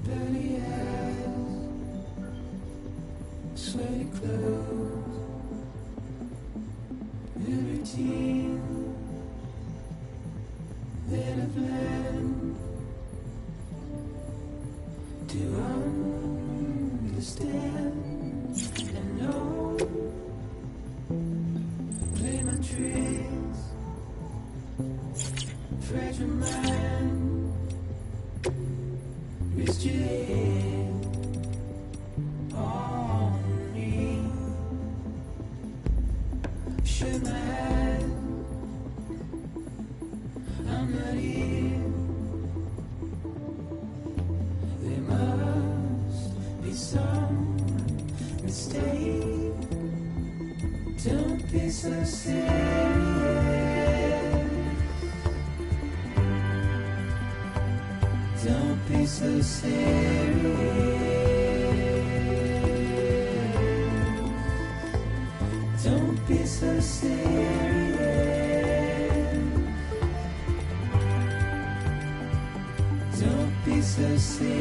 Belly eyes, sweaty clothes, in routine, then a blend. To understand and know, play my tricks, fragile mind, wrist your head on me, shut my eyes, I'm not here. There must be some mistake. Don't be so serious. Don't be so serious. Don't be so serious. Don't be so serious.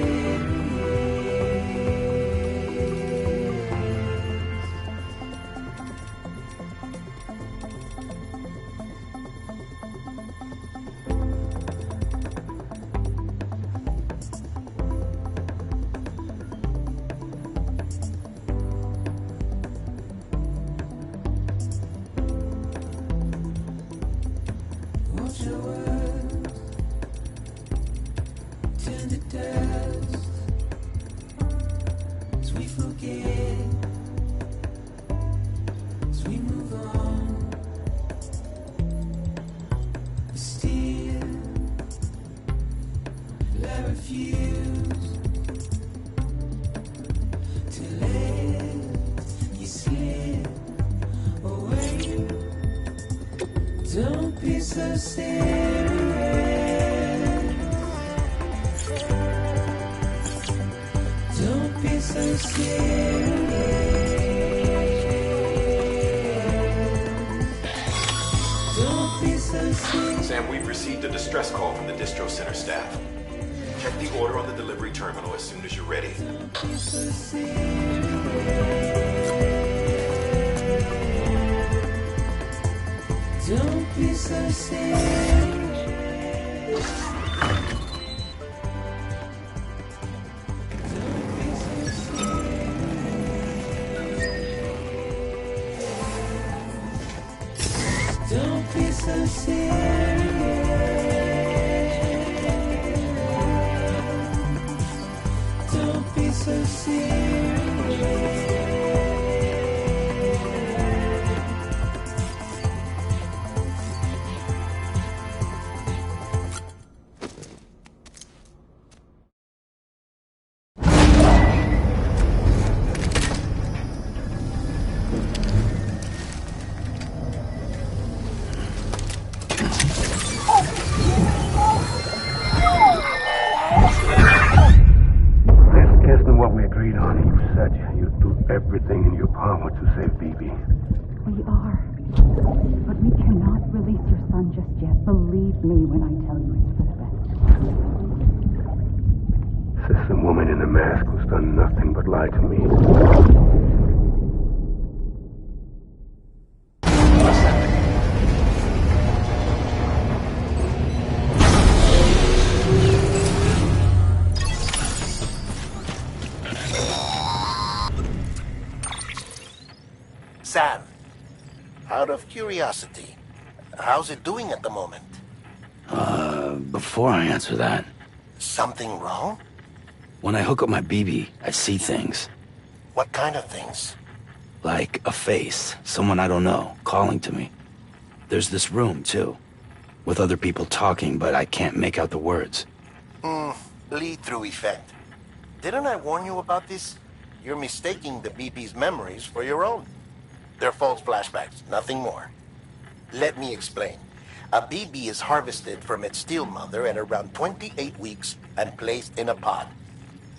Watch your words turn to dust as we forget, as we move on. But still, I refuse to let you slip away. Don't be so serious. Don't be so serious. Don't be so serious. Sam, we've received a distress call from the distro center staff. Check the order on the delivery terminal as soon as you're ready. Don't be so serious. Don't be so serious. Don't be so serious. Don't be so serious. Everything in your power to save Bibi. We are. But we cannot release your son just yet. Believe me when I tell you it's for the best. Says the woman in the mask who's done nothing but lie to me. Sam, out of curiosity, how's it doing at the moment? Before I answer that, Something wrong? when I hook up my BB, I see things. What kind of things? Like a face, someone I don't know, calling to me. There's this room, too, with other people talking, but I can't make out the words. Lead-through effect. Didn't I warn you about this? You're mistaking the BB's memories for your own. They're false flashbacks, nothing more. Let me explain. A BB is harvested from its steel mother at around 28 weeks and placed in a pod.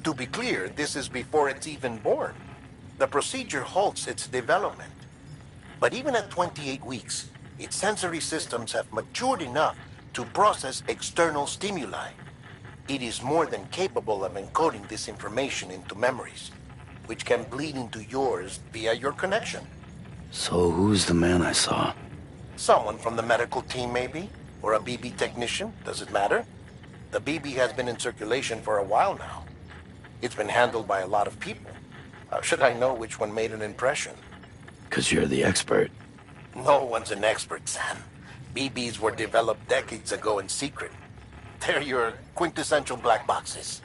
To be clear, this is before it's even born. The procedure halts its development. But even at 28 weeks, its sensory systems have matured enough to process external stimuli. It is more than capable of encoding this information into memories, which can bleed into yours via your connection. So who's the man I saw? Someone from the medical team, maybe? Or a BB technician? Does it matter? The BB has been in circulation for a while now. It's been handled by a lot of people. How should I know which one made an impression? 'Cause you're the expert. No one's an expert, Sam. BBs were developed decades ago in secret. They're your quintessential black boxes.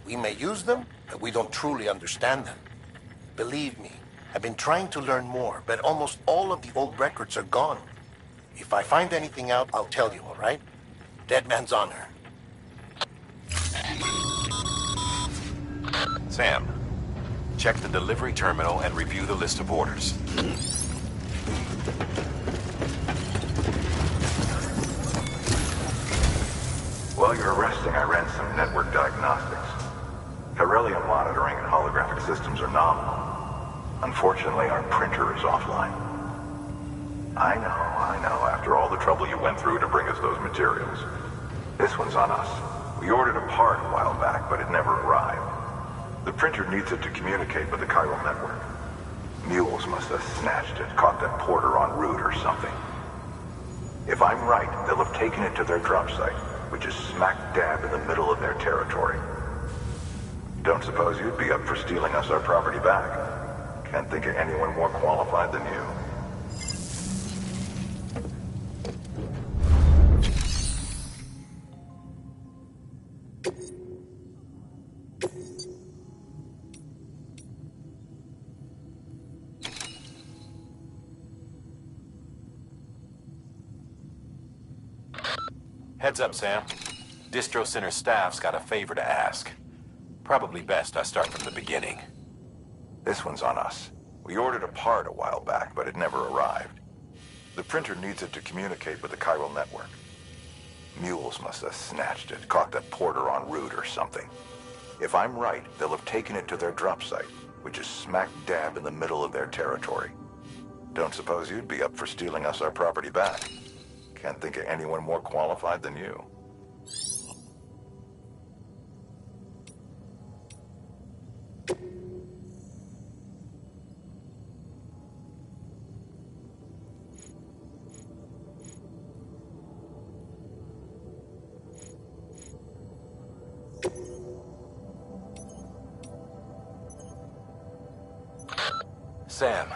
We may use them, but we don't truly understand them. Believe me, I've been trying to learn more, but almost all of the old records are gone. If I find anything out, I'll tell you, all right? Dead man's honor. Sam, check the delivery terminal and review the list of orders. While you're resting, I ran some network diagnostics. Beryllium monitoring and holographic systems are nominal. Unfortunately, our printer is offline. I know, after all the trouble you went through to bring us those materials. This one's on us. We ordered a part a while back, but it never arrived. The printer needs it to communicate with the chiral network. Mules must have snatched it, caught that porter en route or something. If I'm right, they'll have taken it to their drop site, which is smack dab in the middle of their territory. Don't suppose you'd be up for stealing us our property back? Can't think of anyone more qualified than you. Heads up, Sam. Distro Center staff's got a favor to ask. Probably best I start from the beginning. This one's on us. We ordered a part a while back, but it never arrived. The printer needs it to communicate with the chiral network. Mules must have snatched it, caught that porter en route or something. If I'm right, they'll have taken it to their drop site, which is smack dab in the middle of their territory. Don't suppose you'd be up for stealing us our property back? Can't think of anyone more qualified than you. Sam,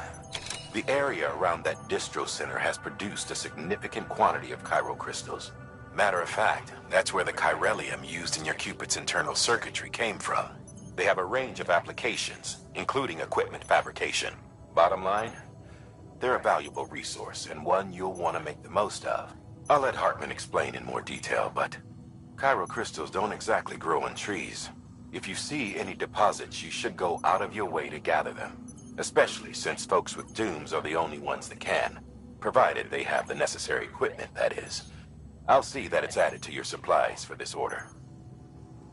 the area around that distro center has produced a significant quantity of chiral crystals. Matter of fact, that's where the chiralium used in your Cupid's internal circuitry came from. They have a range of applications, including equipment fabrication. Bottom line, they're a valuable resource and one you'll want to make the most of. I'll let Hartman explain in more detail, but chiral crystals don't exactly grow on trees. If you see any deposits, you should go out of your way to gather them. Especially since folks with dooms are the only ones that can. Provided they have the necessary equipment, that is. I'll see that it's added to your supplies for this order.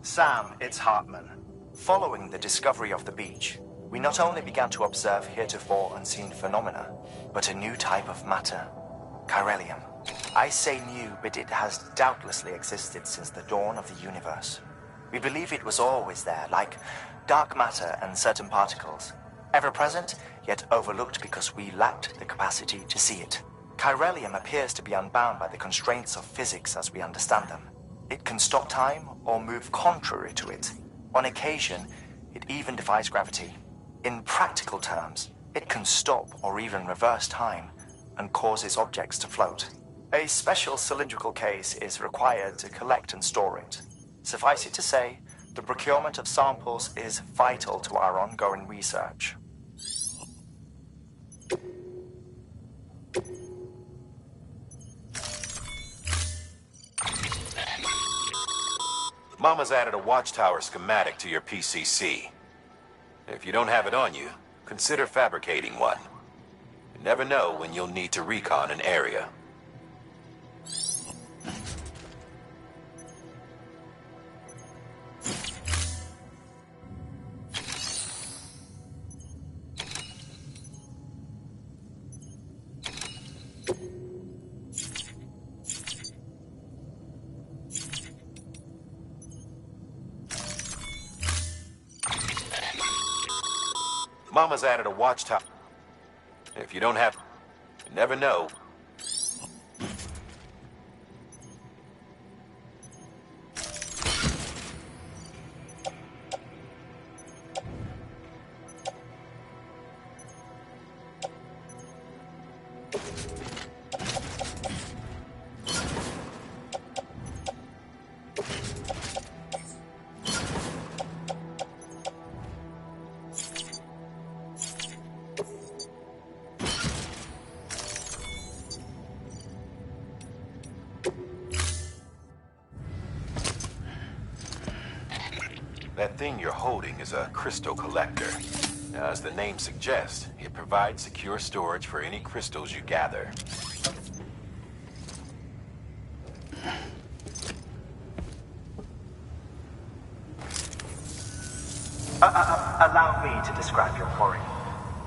Sam, it's Hartman. Following the discovery of the beach, we not only began to observe heretofore unseen phenomena, but a new type of matter, chiralium. I say new, but it has doubtlessly existed since the dawn of the universe. We believe it was always there, like dark matter and certain particles. Ever present, yet overlooked because we lacked the capacity to see it. Chiralium appears to be unbound by the constraints of physics as we understand them. It can stop time or move contrary to it. On occasion, it even defies gravity. In practical terms, it can stop or even reverse time and causes objects to float. A special cylindrical case is required to collect and store it. Suffice it to say, the procurement of samples is vital to our ongoing research. Mama's added a watchtower schematic to your PCC. If you don't have it on you, consider fabricating one. You never know when you'll need to recon an area. Mama's added a watchtower. If you don't have... You never know. That thing you're holding is a crystal collector. Now, as the name suggests, it provides secure storage for any crystals you gather. Allow me to describe your quarry.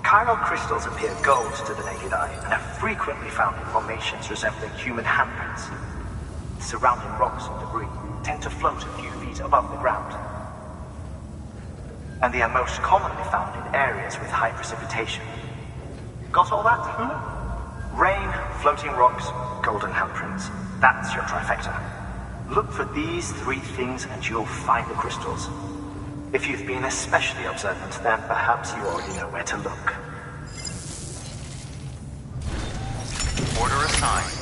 Chiral crystals appear gold to the naked eye and are frequently found in formations resembling human handprints. Surrounding rocks and debris tend to float a few feet above the ground. And they are most commonly found in areas with high precipitation. Got all that? Rain, floating rocks, golden handprints. That's your trifecta. Look for these three things and you'll find the crystals. If you've been especially observant, then perhaps you already know where to look. Order assigned.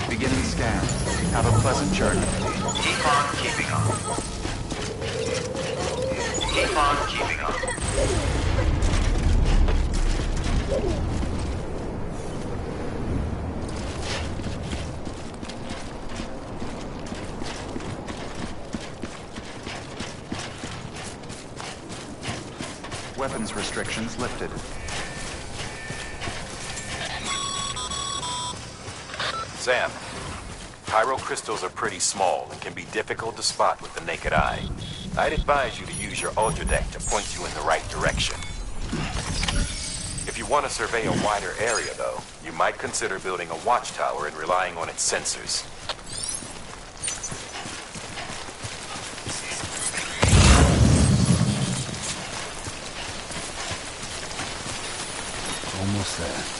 Beginning scan. Have a pleasant journey. Keep on keeping on. Keep on keeping on. Weapons restrictions lifted. Sam, chiral crystals are pretty small and can be difficult to spot with the naked eye. I'd advise you to use your ultra deck to point you in the right direction. If you want to survey a wider area, though, you might consider building a watchtower and relying on its sensors. Almost there.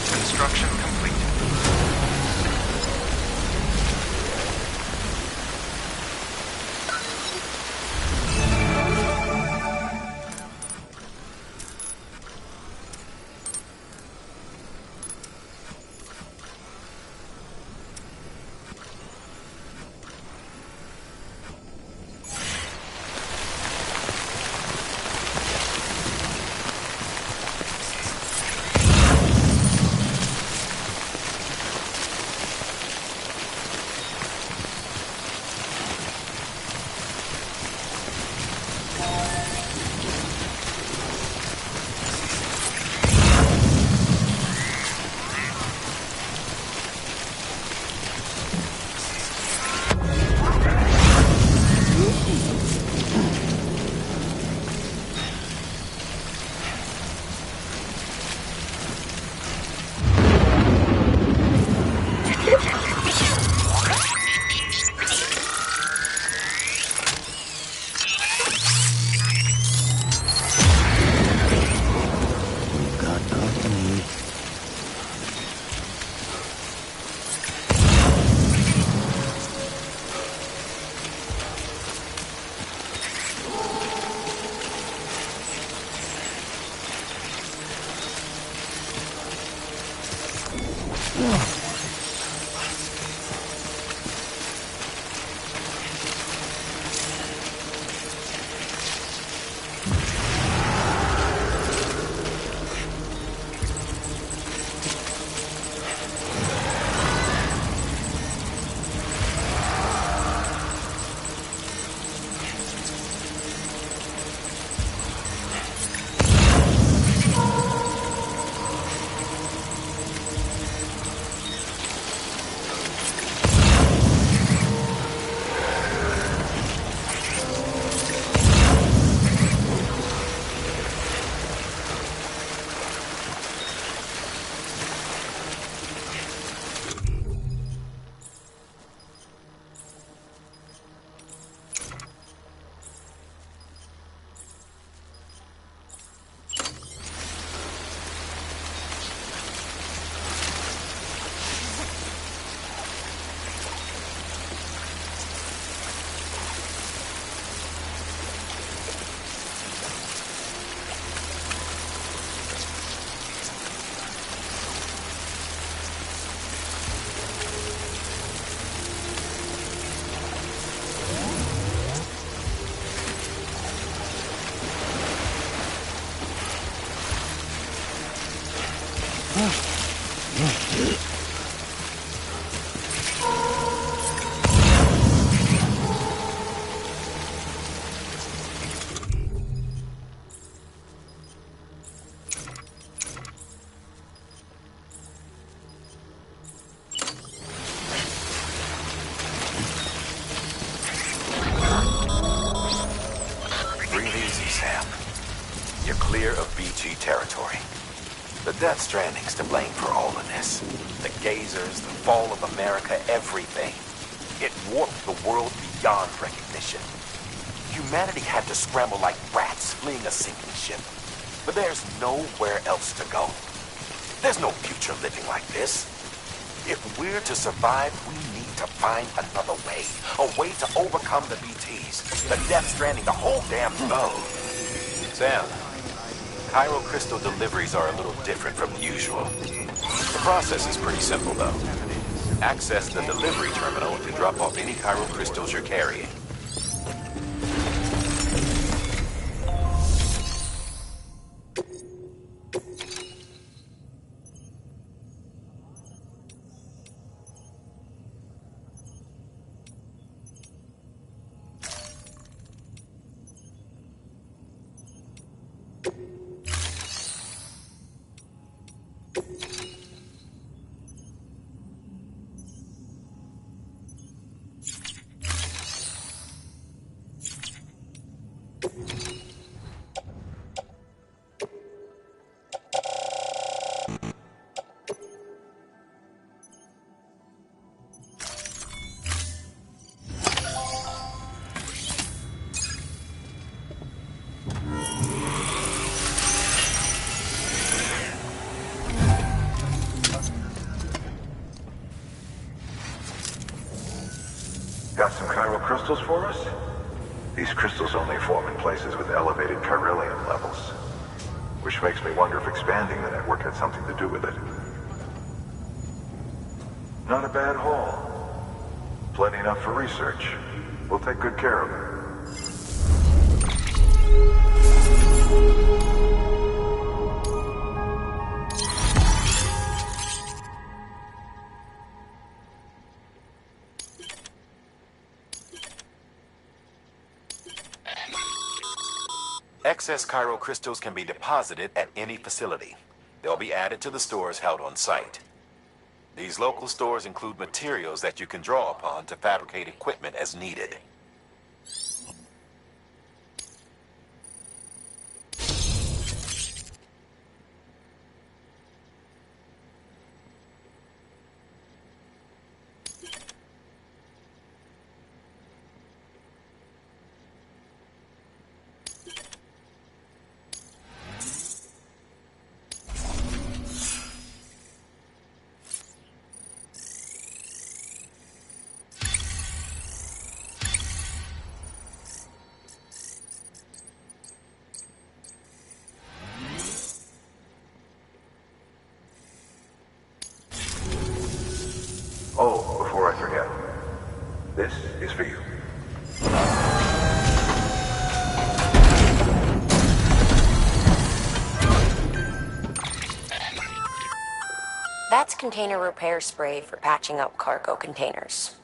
Construction complete. Breathe easy, Sam. You're clear of BG territory. The Death Stranding's to blame for all of this. The gazers, the fall of America, everything. It warped the world beyond recognition. Humanity had to scramble like rats fleeing a sinking ship. But there's nowhere else to go. There's no future living like this. If we're to survive, we need to find another way. A way to overcome the BTs, the Death Stranding, the whole damn thing. Sam, Cairo crystal deliveries are a little different from the usual. The process is pretty simple, though. Access the delivery terminal to drop off any Cairo crystals you're carrying. Got some chiral crystals for us? These crystals only form in places with elevated chiralium levels. Which makes me wonder if expanding the network had something to do with it. Not a bad haul. Plenty enough for research. We'll take good care of it. Excess Cairo crystals can be deposited at any facility. They'll be added to the stores held on site. These local stores include materials that you can draw upon to fabricate equipment as needed. Oh, before I forget. This is for you. That's container repair spray for patching up cargo containers.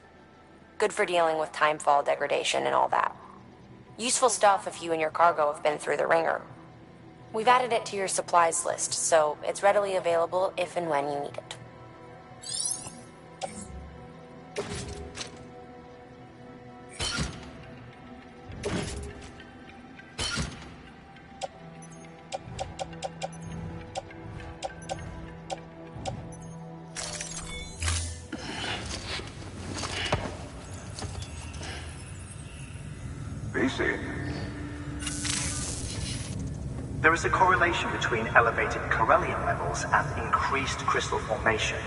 Good for dealing with timefall degradation and all that. Useful stuff if you and your cargo have been through the ringer. We've added it to your supplies list, so it's readily available if and when you need it. BC. There is a correlation between elevated chiralium levels and increased crystal formation.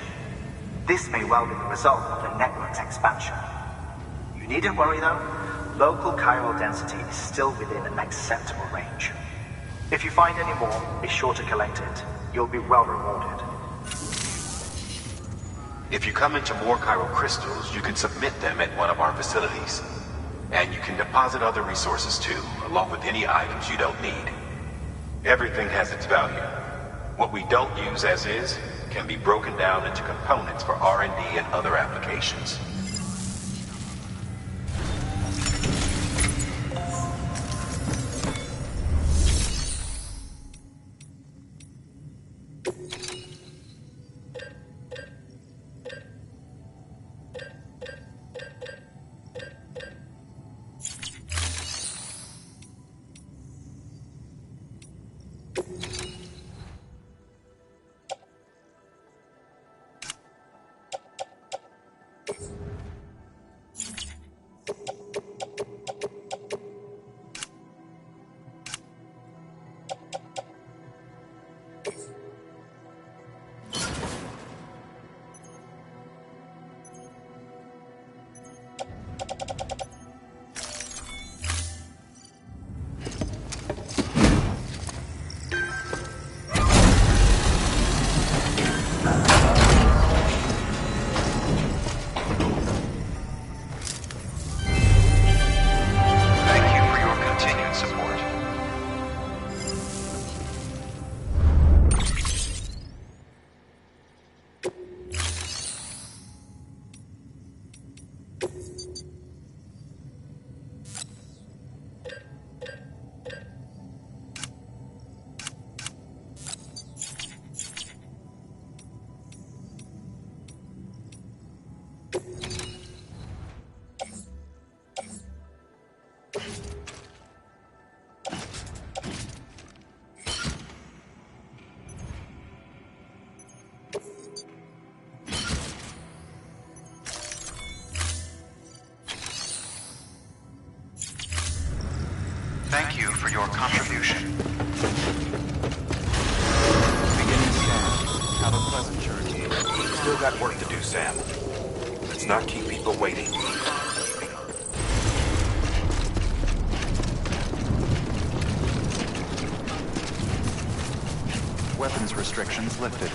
This may well be the result of the network's expansion. You needn't worry though, local chiral density is still within an acceptable range. If you find any more, be sure to collect it. You'll be well rewarded. If you come into more chiral crystals, you can submit them at one of our facilities. And you can deposit other resources too, along with any items you don't need. Everything has its value. What we don't use as is can be broken down into components for R&D and other applications. Thank you for your contribution. Beginning scan. Have a pleasant journey. Still got work to do, Sam. Let's not keep people waiting. Weapons restrictions lifted.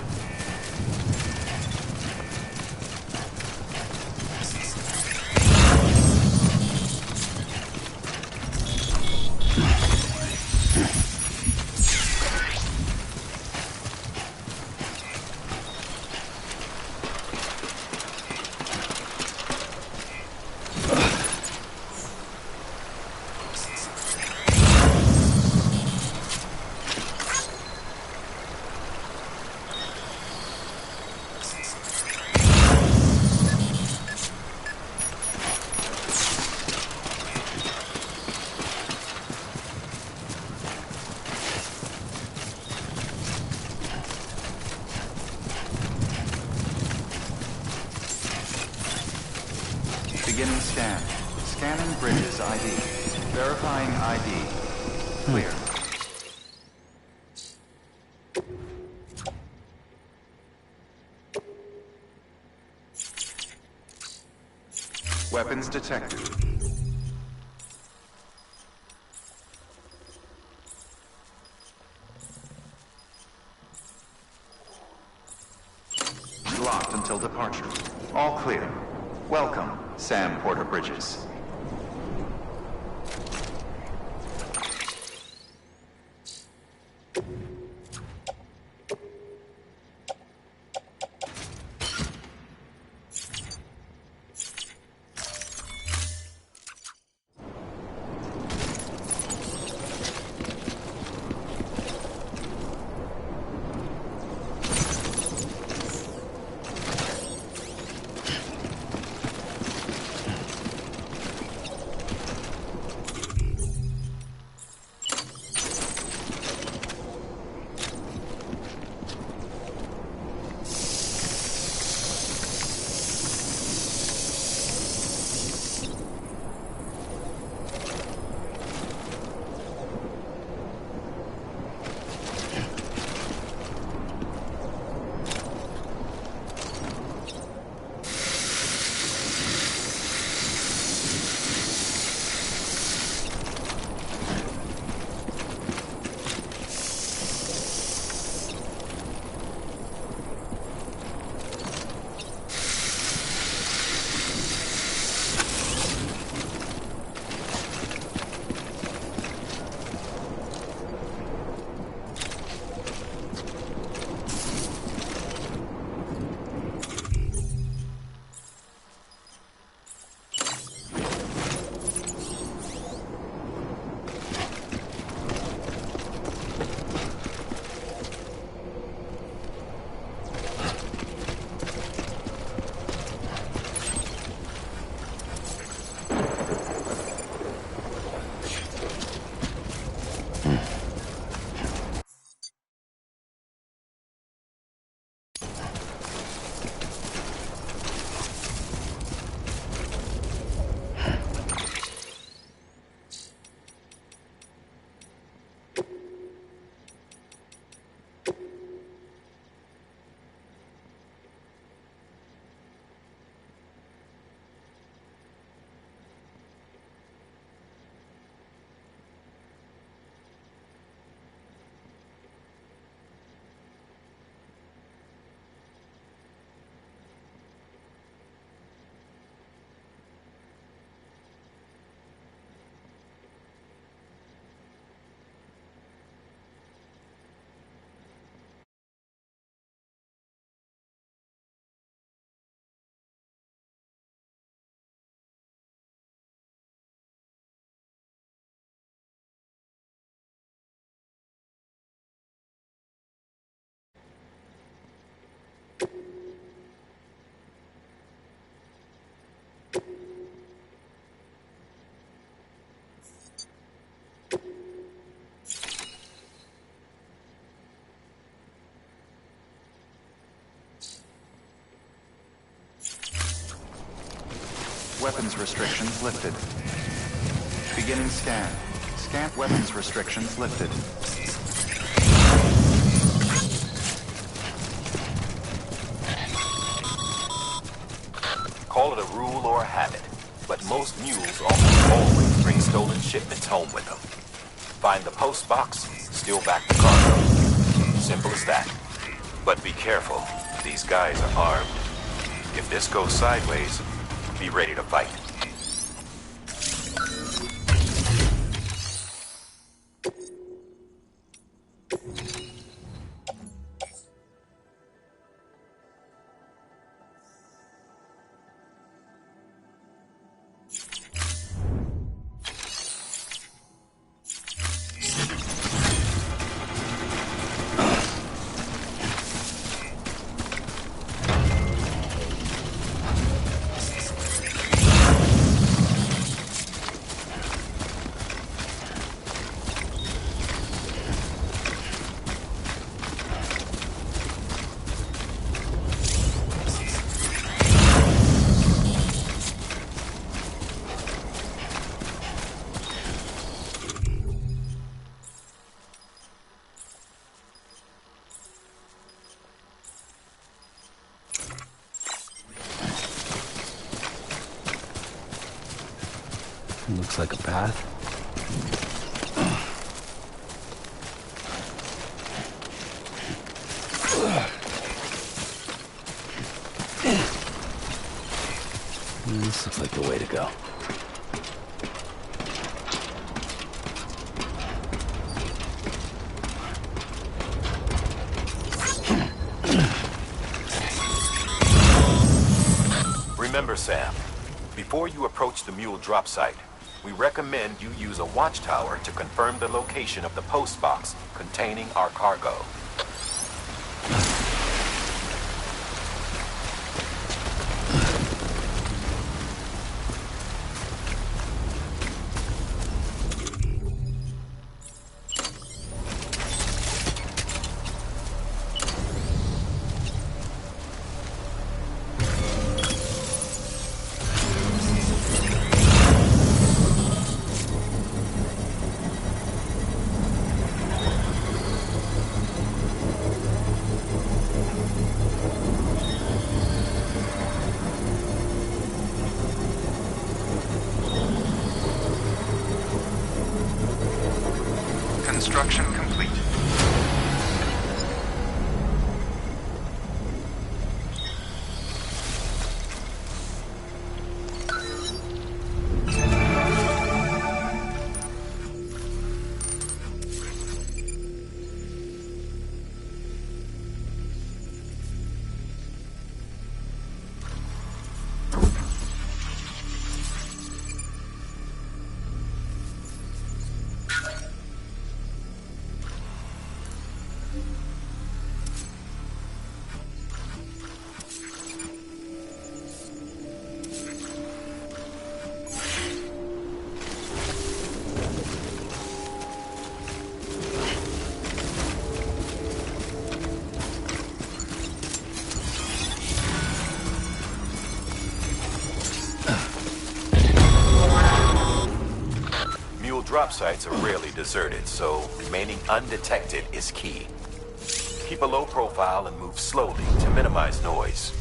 Beginning scan. Scanning Bridges ID. Verifying ID. Clear. Weapons detected. Locked until departure. All clear. Welcome, Sam Porter Bridges. weapons restrictions lifted. Beginning scan. Scan weapons restrictions lifted. Call it a rule or a habit, but most mules almost always bring stolen shipments home with them. Find the post box, steal back the cargo. Simple as that. But be careful, these guys are armed. If this goes sideways, be ready to fight. Looks like a path. This looks like the way to go. Remember, Sam, before you approach the mule drop site, we recommend you use a watchtower to confirm the location of the post box containing our cargo. Construction complete. Drop sites are rarely deserted, so remaining undetected is key. Keep a low profile and move slowly to minimize noise.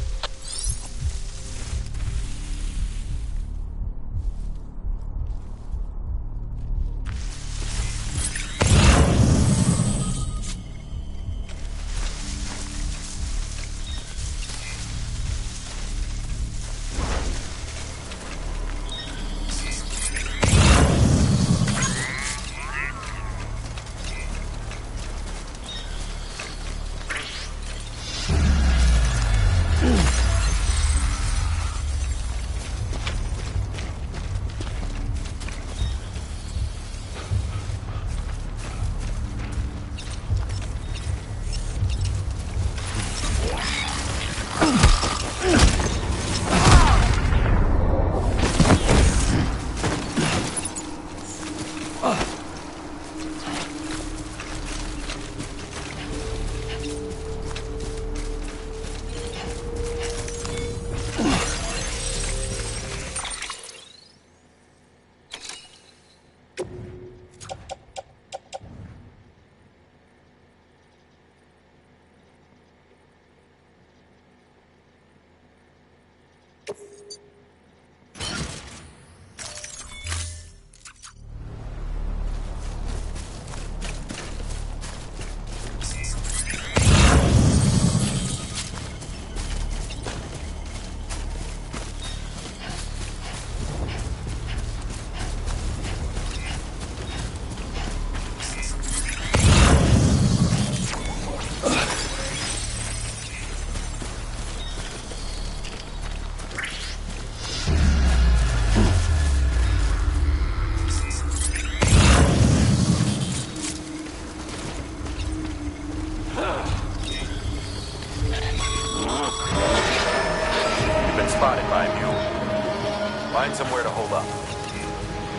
Spotted by a mule. Find somewhere to hold up.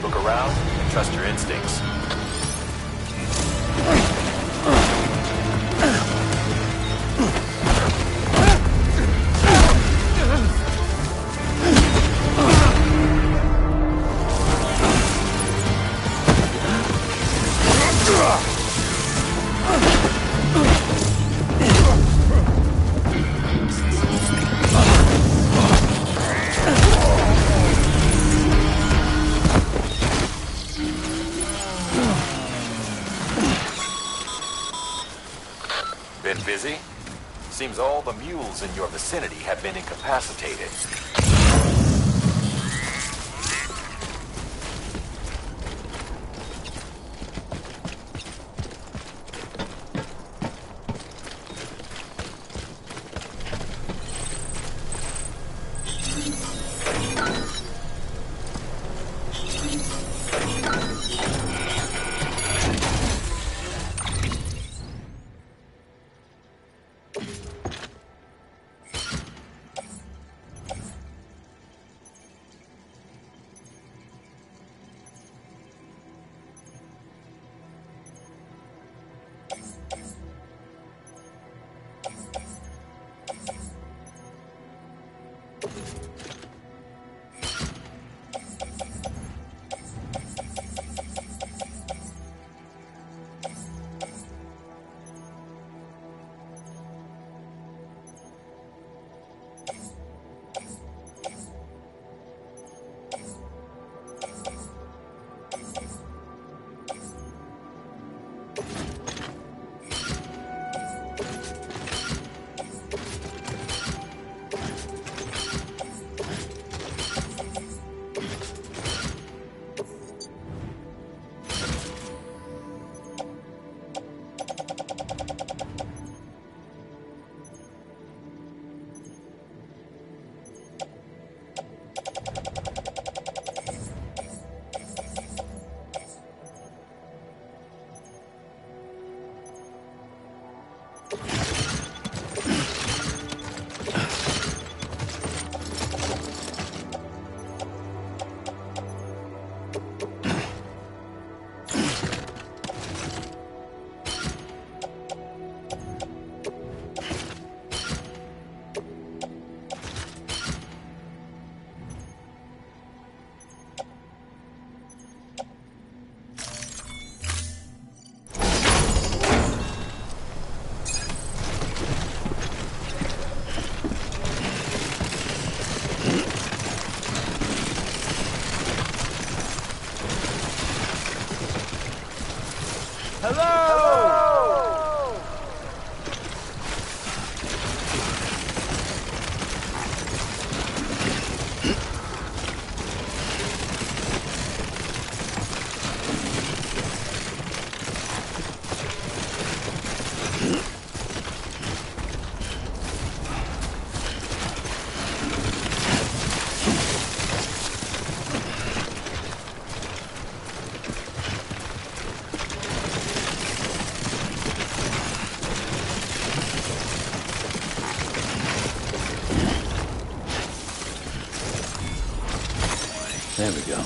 Look around and trust your instincts. Been busy? Seems all the mules in your vicinity have been incapacitated. There we go.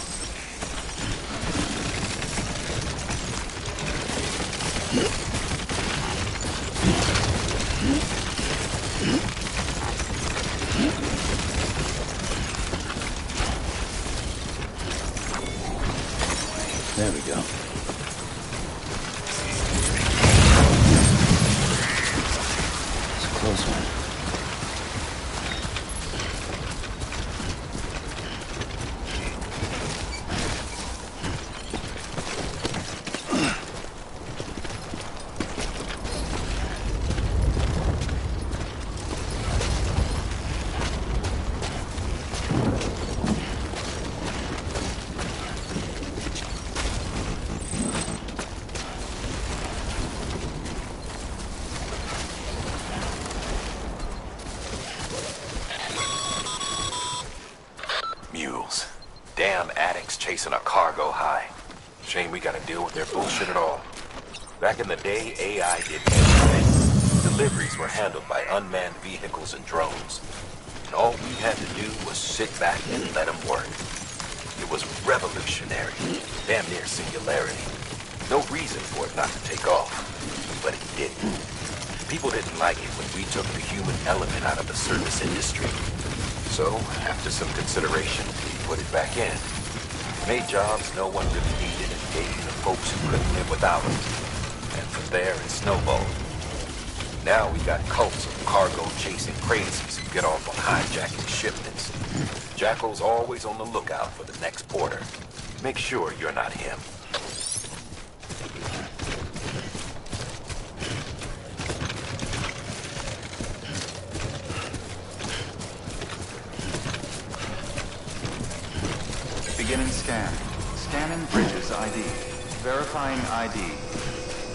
There we go. It's a close one. chasing a cargo high. Shame we gotta deal with their bullshit at all. Back in the day, AI did everything. Deliveries were handled by unmanned vehicles and drones. And all we had to do was sit back and let them work. It was revolutionary, damn near singularity. No reason for it not to take off, but it didn't. People didn't like it when we took the human element out of the service industry. So, after some consideration, we put it back in. Made jobs no one really needed and gave the folks who couldn't live without them. And from there, it snowballed. Now we got cults of cargo-chasing crazies who get off on hijacking shipments. Jackal's always on the lookout for the next porter. Make sure you're not him. Beginning scan. Scanning Bridges ID. Verifying ID.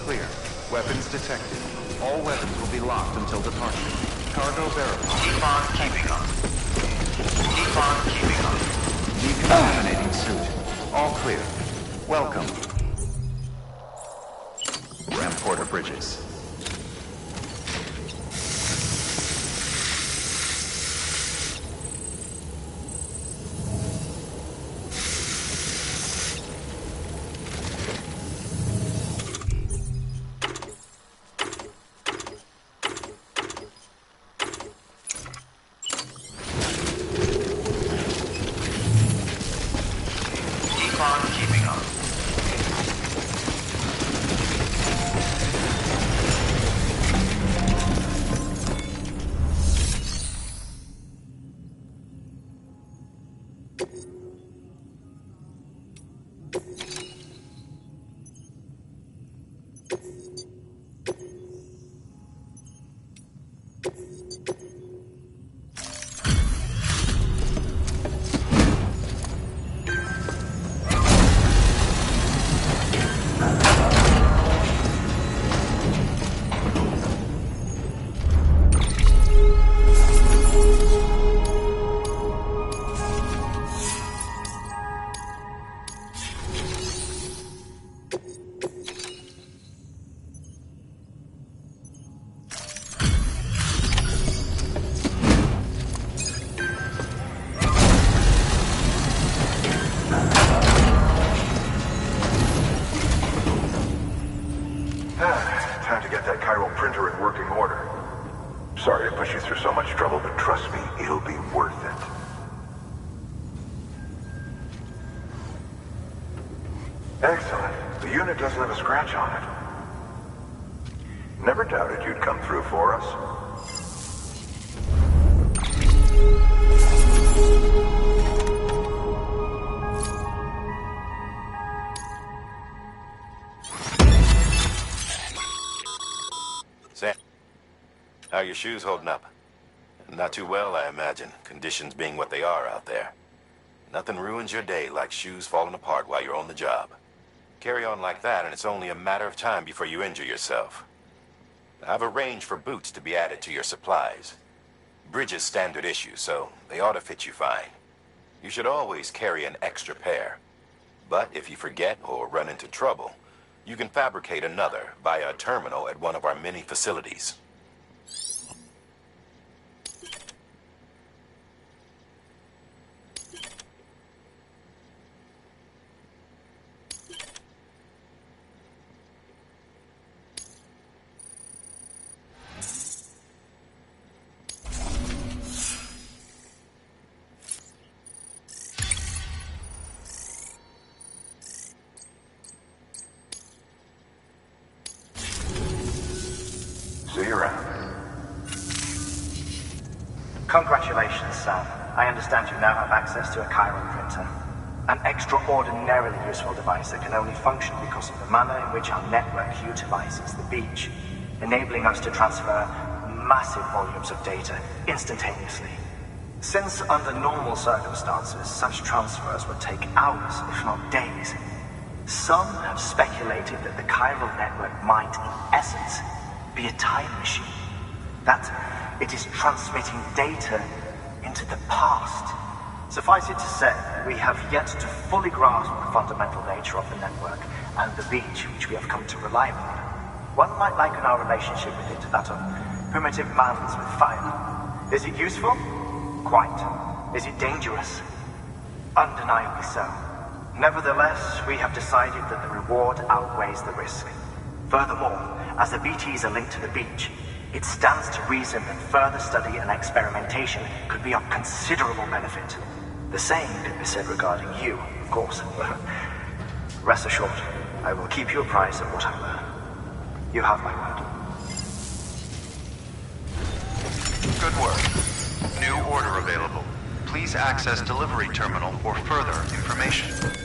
Clear. Weapons detected. All weapons will be locked until departure. Cargo verified. Keep on keeping on. Keep on keeping on. Decontaminating suit. All clear. Welcome. Porter Bridges. Time to get that chiral printer in working order. Sorry to push you through so much trouble, but trust me, it'll be worth it. Excellent. The unit doesn't have a scratch on it. Never doubted you'd come through for us. Sam, how are your shoes holding up? Not too well, I imagine, conditions being what they are out there. Nothing ruins your day like shoes falling apart while you're on the job. Carry on like that, and it's only a matter of time before you injure yourself. I've arranged for boots to be added to your supplies. Bridges standard issue, so they ought to fit you fine. You should always carry an extra pair. But if you forget or run into trouble, you can fabricate another via a terminal at one of our many facilities. See you around. Congratulations, Sam. I understand you now have access to a chiral printer. An extraordinarily useful device that can only function because of the manner in which our network utilizes the beach, enabling us to transfer massive volumes of data instantaneously. Since under normal circumstances, such transfers would take hours, if not days, some have speculated that the chiral network might, in essence, be a time machine. That it is transmitting data into the past, Suffice it to say, we have yet to fully grasp the fundamental nature of the network and the beach which we have come to rely upon. One might liken our relationship with it to that of primitive mammals with fire. Is it useful? Quite. Is it dangerous? Undeniably so. Nevertheless, we have decided that the reward outweighs the risk. Furthermore, as the BTs are linked to the beach, it stands to reason that further study and experimentation could be of considerable benefit. The same could be said regarding you, of course. Rest assured, I will keep you apprised of what I learn. You have my word. Good work. New order available. Please access delivery terminal for further information.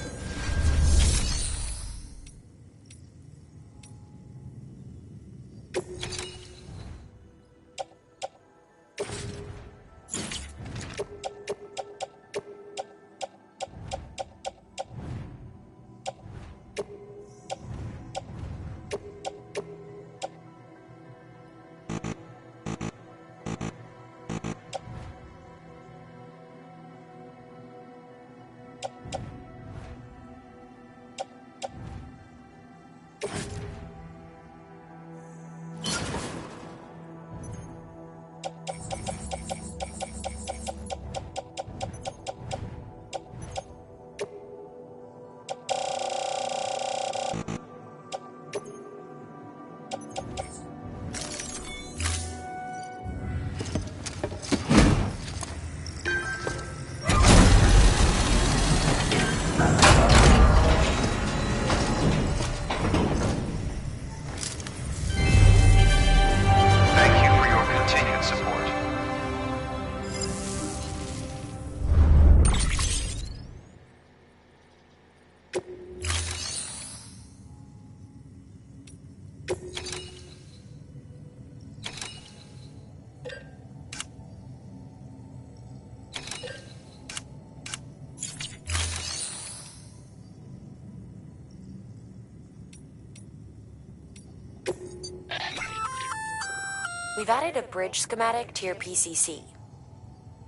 We've added a bridge schematic to your PCC.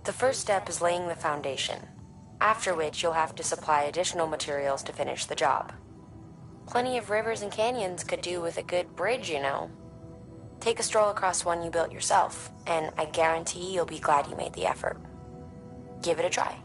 The first step is laying the foundation, after which you'll have to supply additional materials to finish the job. Plenty of rivers and canyons could do with a good bridge, you know. Take a stroll across one you built yourself, and I guarantee you'll be glad you made the effort. Give it a try.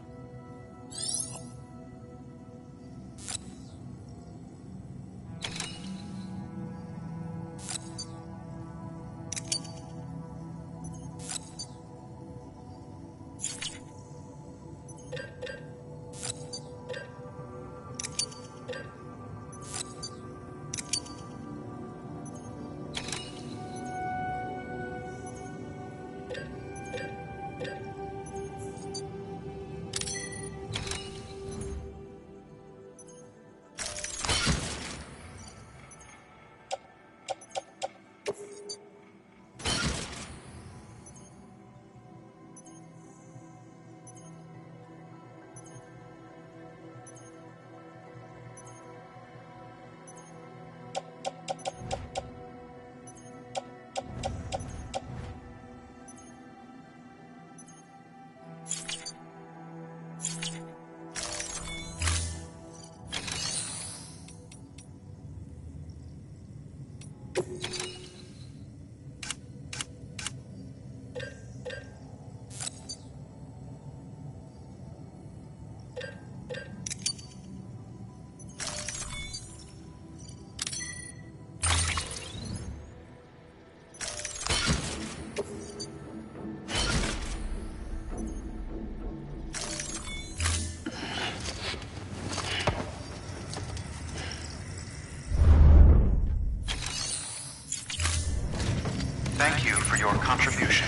Thank you for your contribution.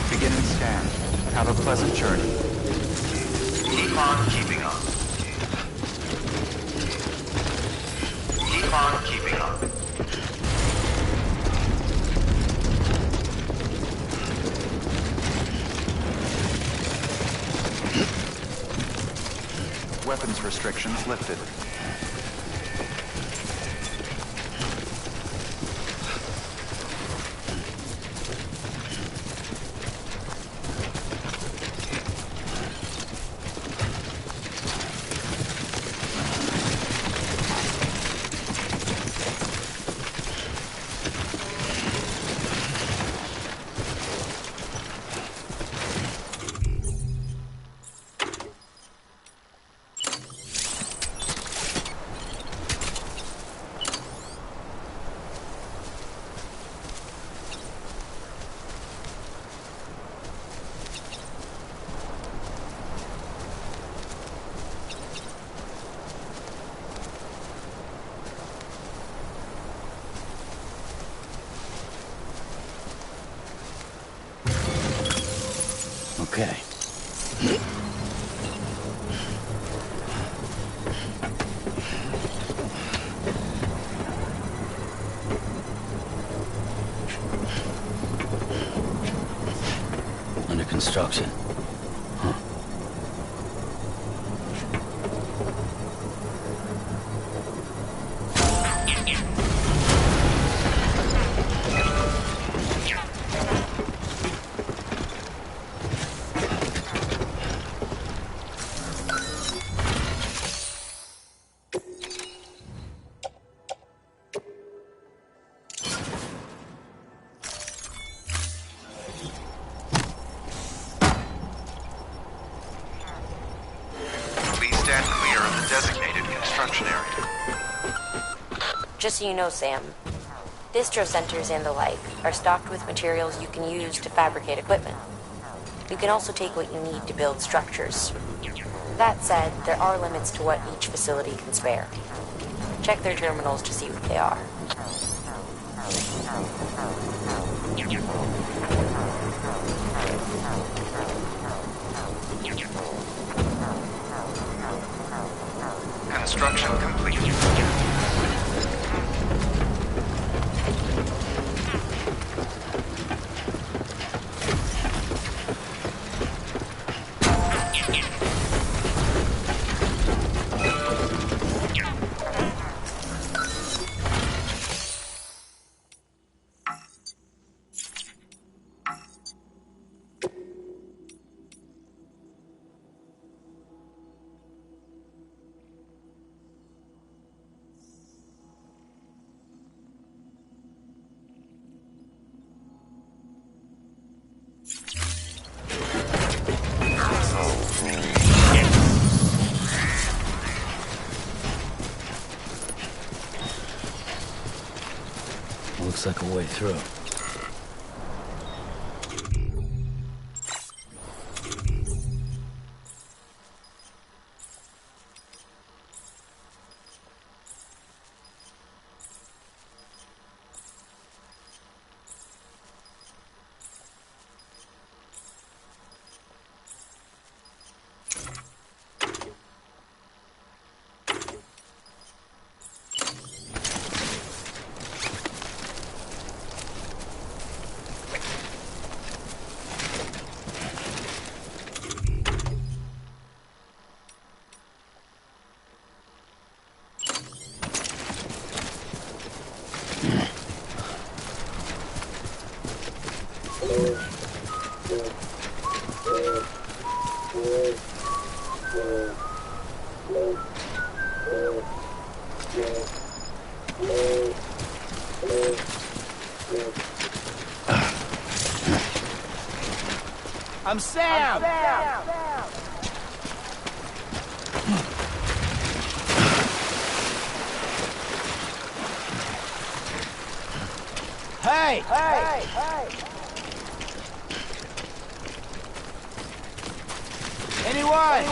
Beginning scan. Have a pleasant journey. Keep on keeping on. Keep on keeping on. Weapons restrictions lifted. Okay. Under construction. Huh. Please stand clear of the designated construction area. Just so you know, Sam, distro centers and the like are stocked with materials you can use to fabricate equipment. You can also take what you need to build structures. That said, there are limits to what each facility can spare. Check their terminals to see what they are. Construction complete. Looks like a way through. I'm Sam! Hey! Anyone?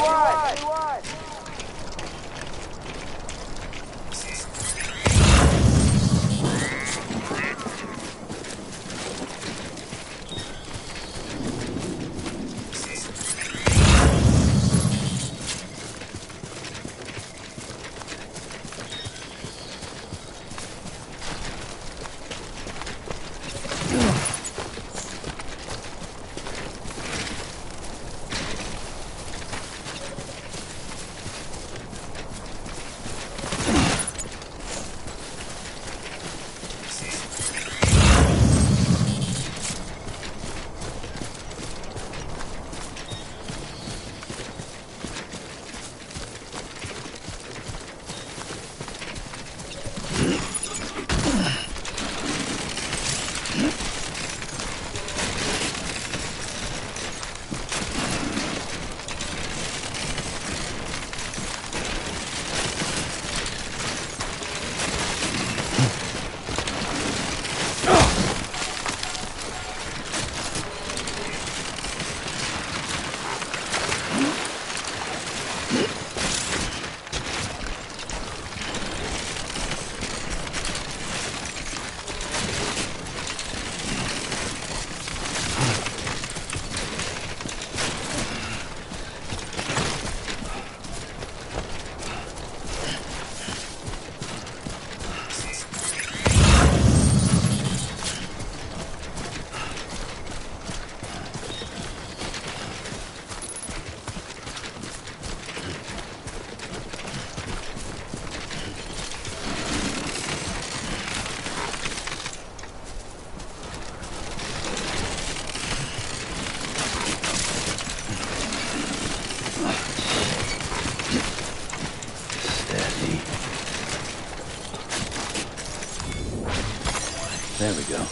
There we go.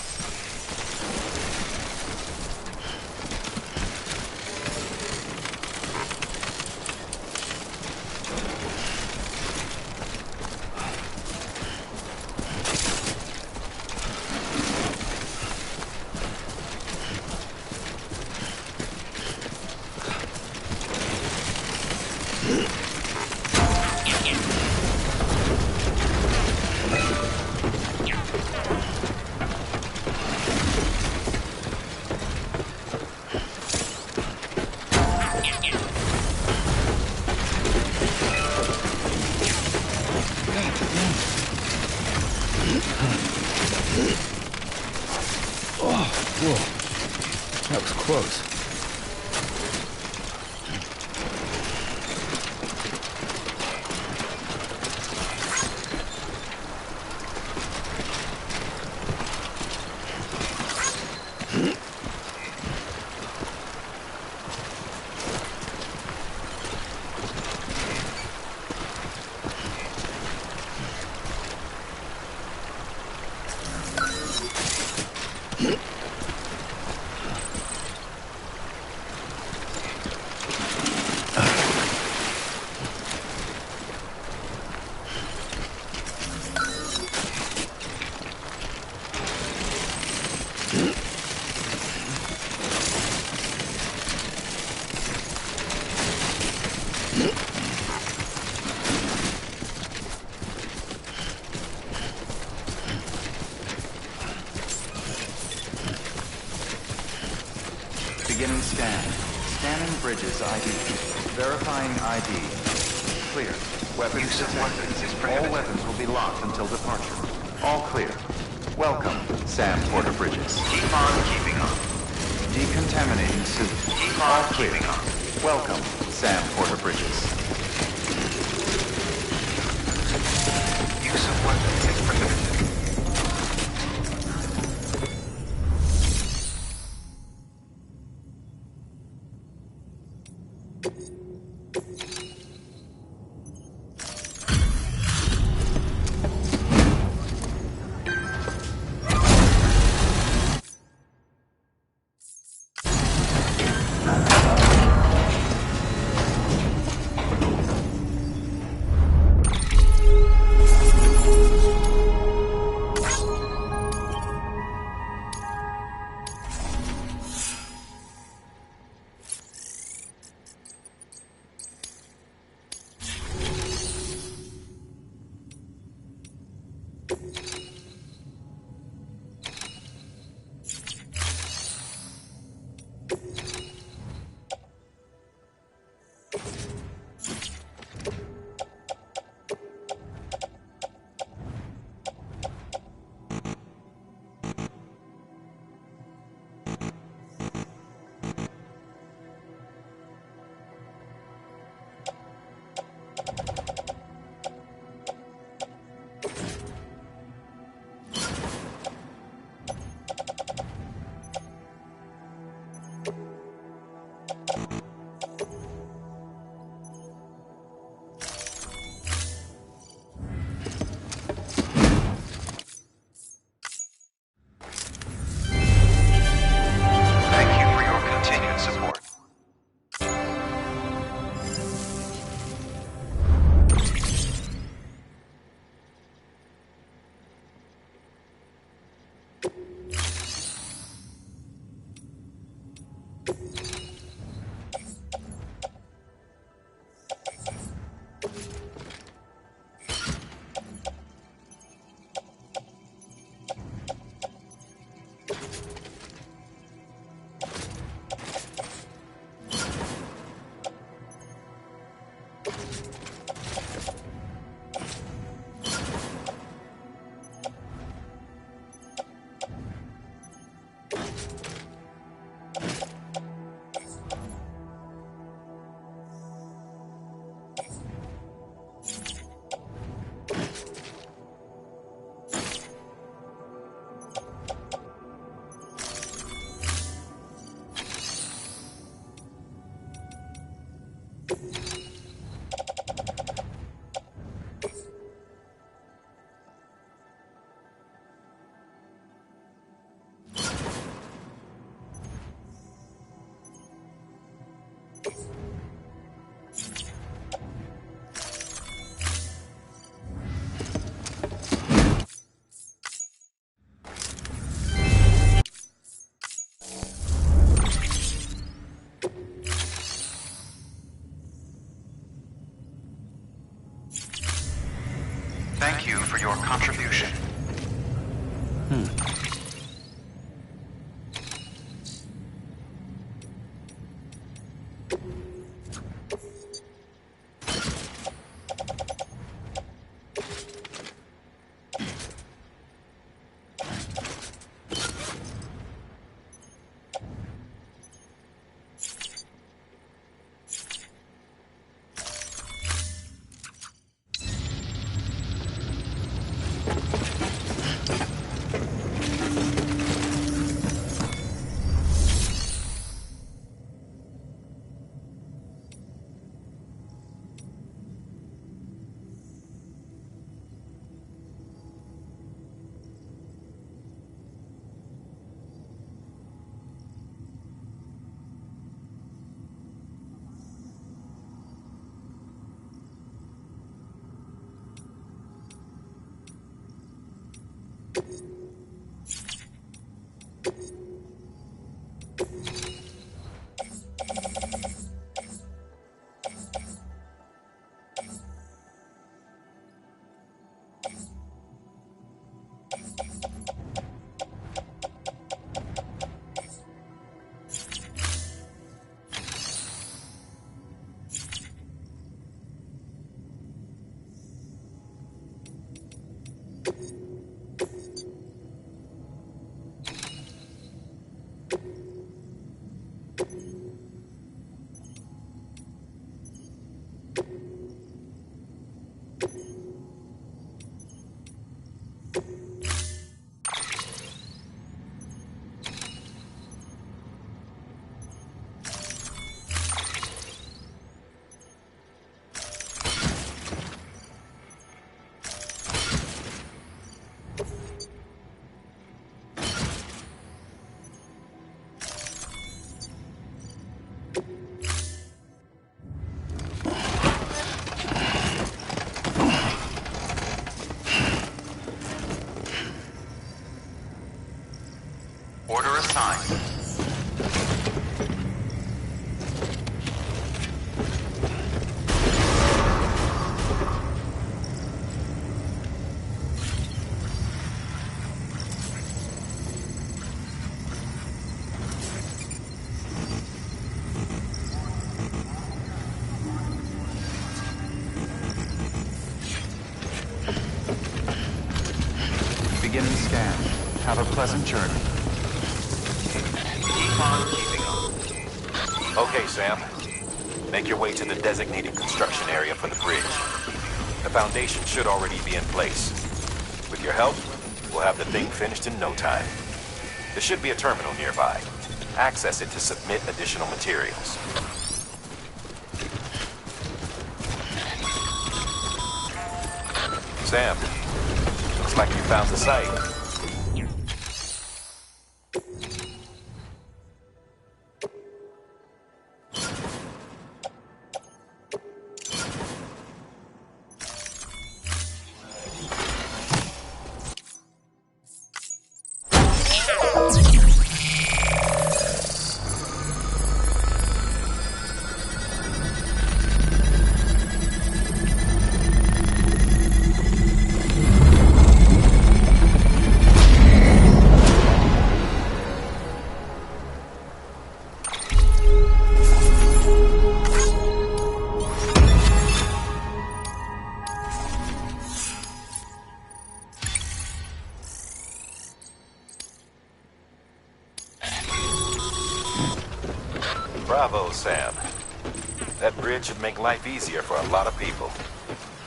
That was close. Beginning scan. Scanning bridges ID. Verifying ID. Clear. Weapons detected. All weapons will be locked until departure. All clear. Welcome, Sam Porter Bridges. Keep on keeping on. Decontaminating suit. Keep on keeping on. Welcome, Sam Porter Bridges. Use of weapons is prohibited. for your contribution. Order assigned. Beginning scan. Have a pleasant journey. Keep on keeping on. Okay, Sam. Make your way to the designated construction area for the bridge. The foundation should already be in place. With your help, we'll have the thing finished in no time. There should be a terminal nearby. Access it to submit additional materials. Sam, looks like you found the site. Bravo, Sam. That bridge should make life easier for a lot of people.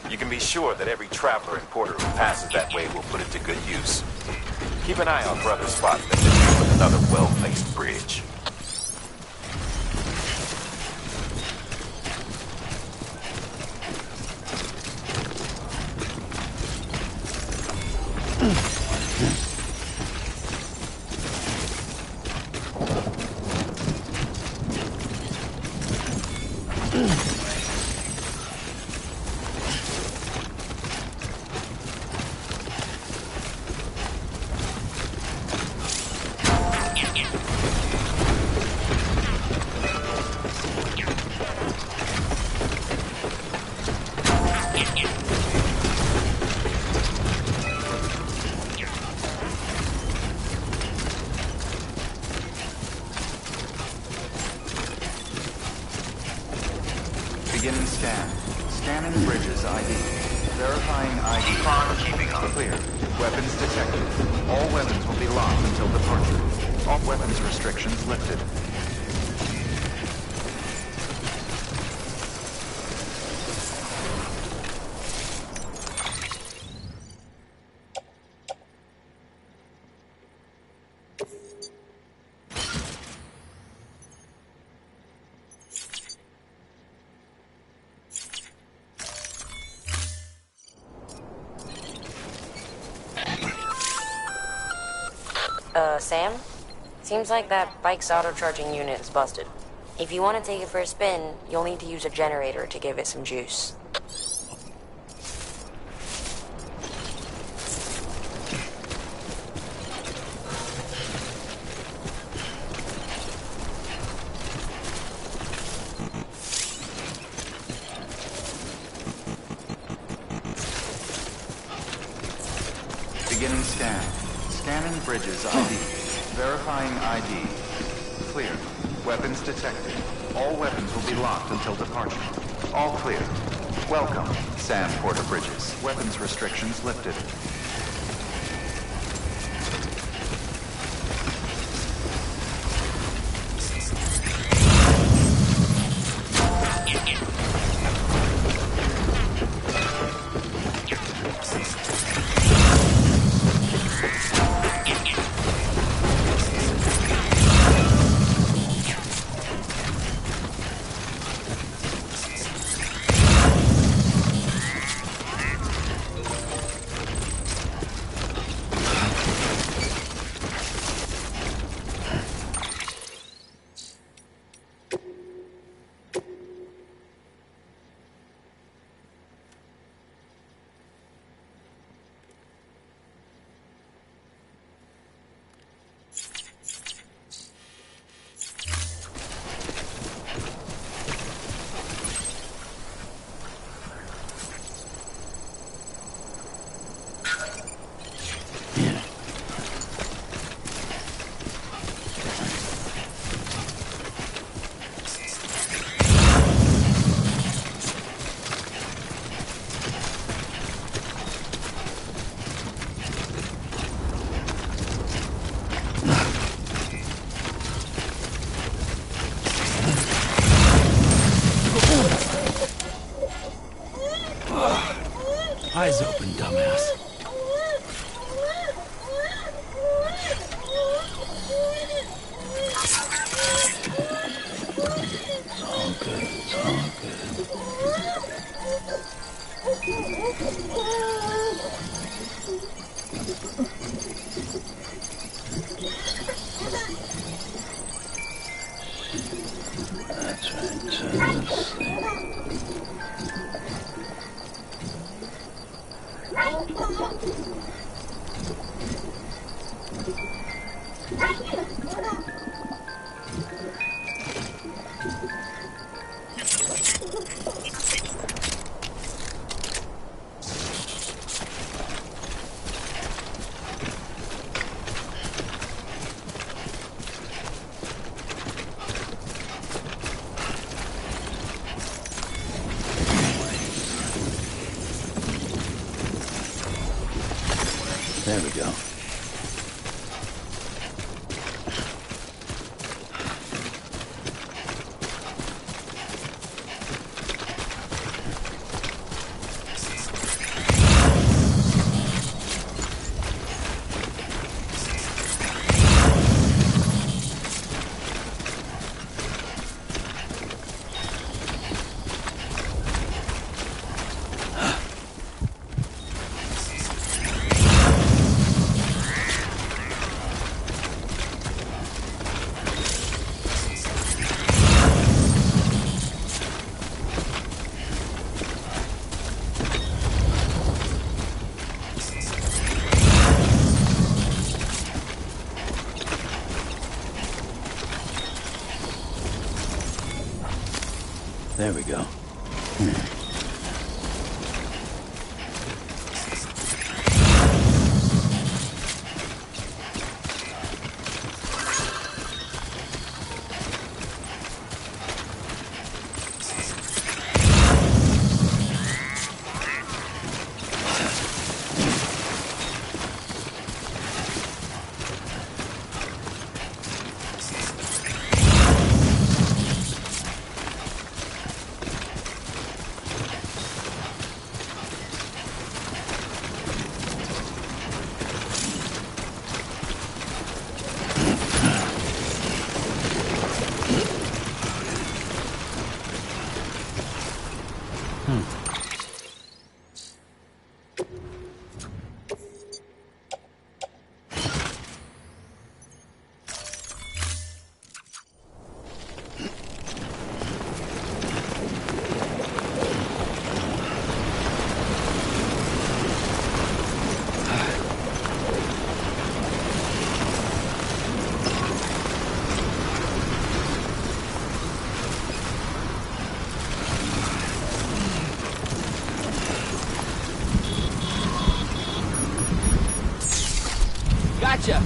You can be sure that every traveler and porter who passes that way will put it to good use. Keep an eye out for other spots that could use with another well-placed bridge. scan. Scanning bridges ID. Verifying ID. Keeping up. Clear. Weapons detected. All weapons will be locked until departure. All weapons restrictions lifted. Sam? Seems like that bike's auto-charging unit is busted. If you want to take it for a spin, you'll need to use a generator to give it some juice. Beginning scan. Scanning bridges ID. Verifying ID. Clear. Weapons detected. All weapons will be locked until departure. All clear. Welcome, Sam Porter Bridges. Weapons restrictions lifted. Eyes open, dumbass. It's all good. It's all good. That's right. Just sleep. There we go. There we go. Gotcha.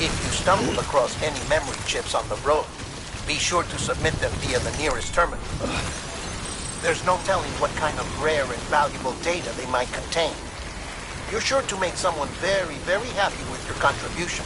If you stumble across any memory chips on the road, be sure to submit them via the nearest terminal. There's no telling what kind of rare and valuable data they might contain. You're sure to make someone very, very happy with your contribution.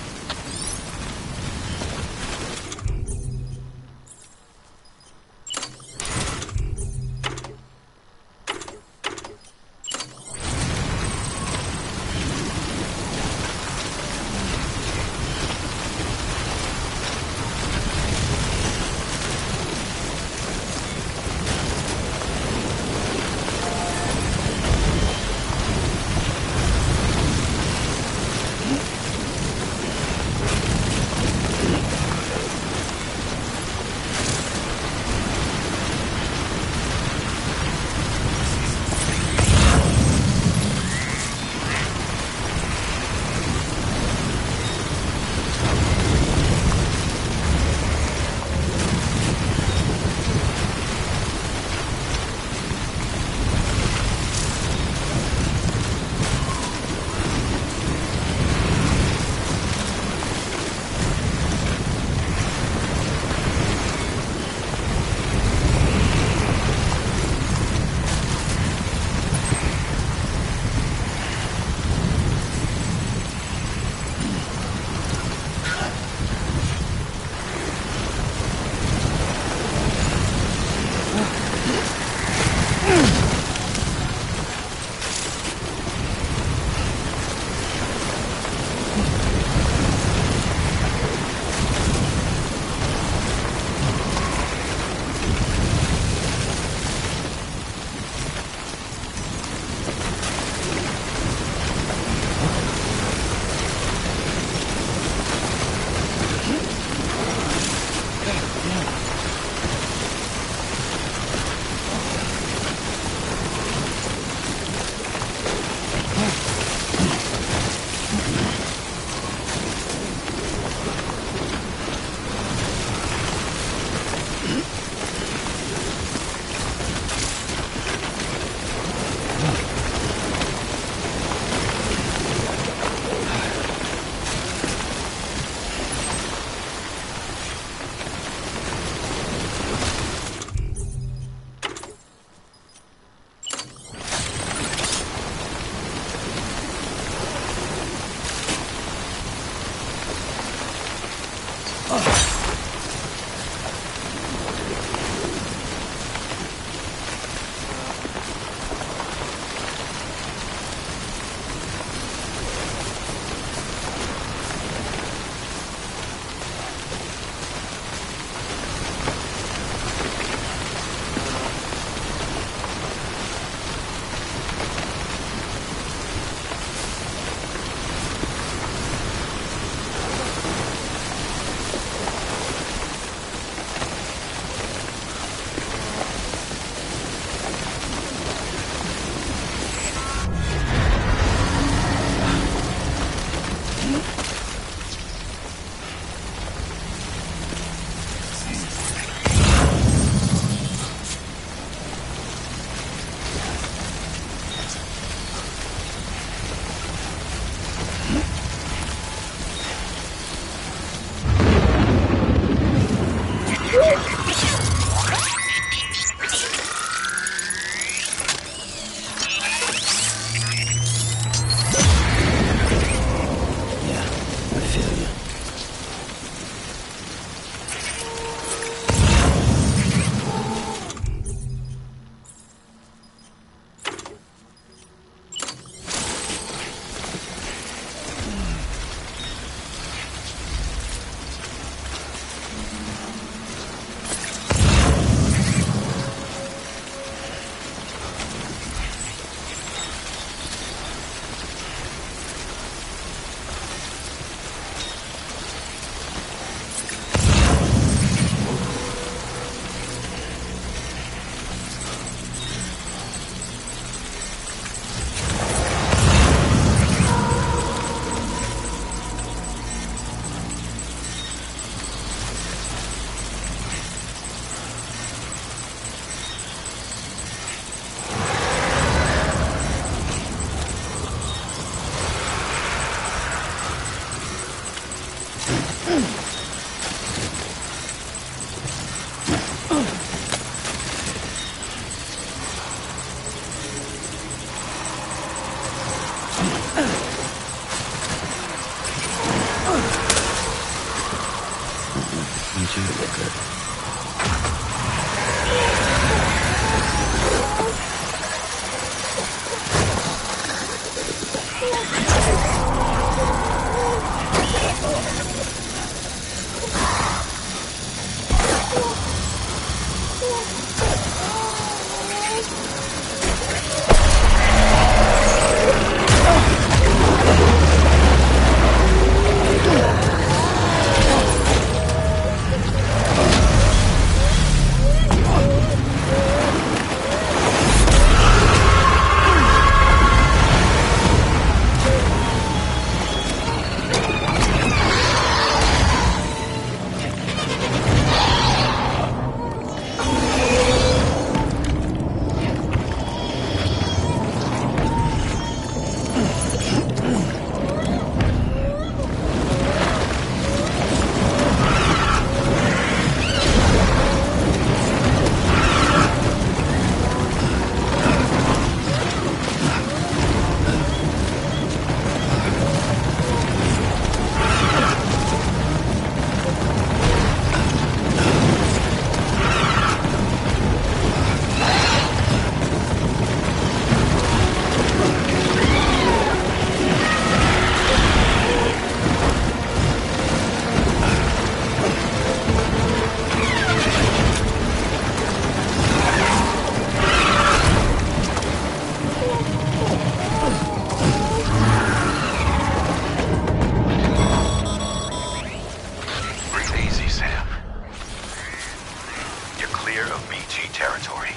BT territory.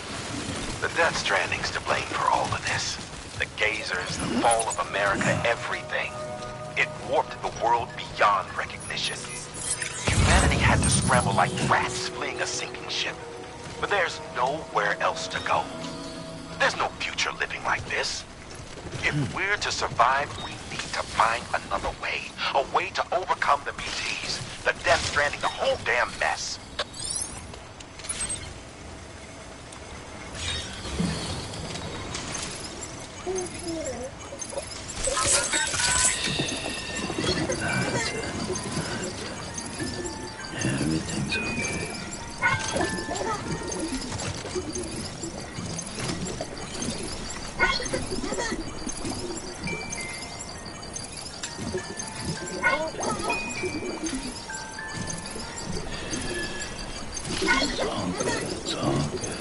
The Death Stranding's to blame for all of this. The gazers, the fall of America, everything. It warped the world beyond recognition. Humanity had to scramble like rats fleeing a sinking ship. But there's nowhere else to go. There's no future living like this. If we're to survive, we need to find another way. A way to overcome the BTs, the Death Stranding, the whole damn mess. Everything's okay. It's all good. It's all good.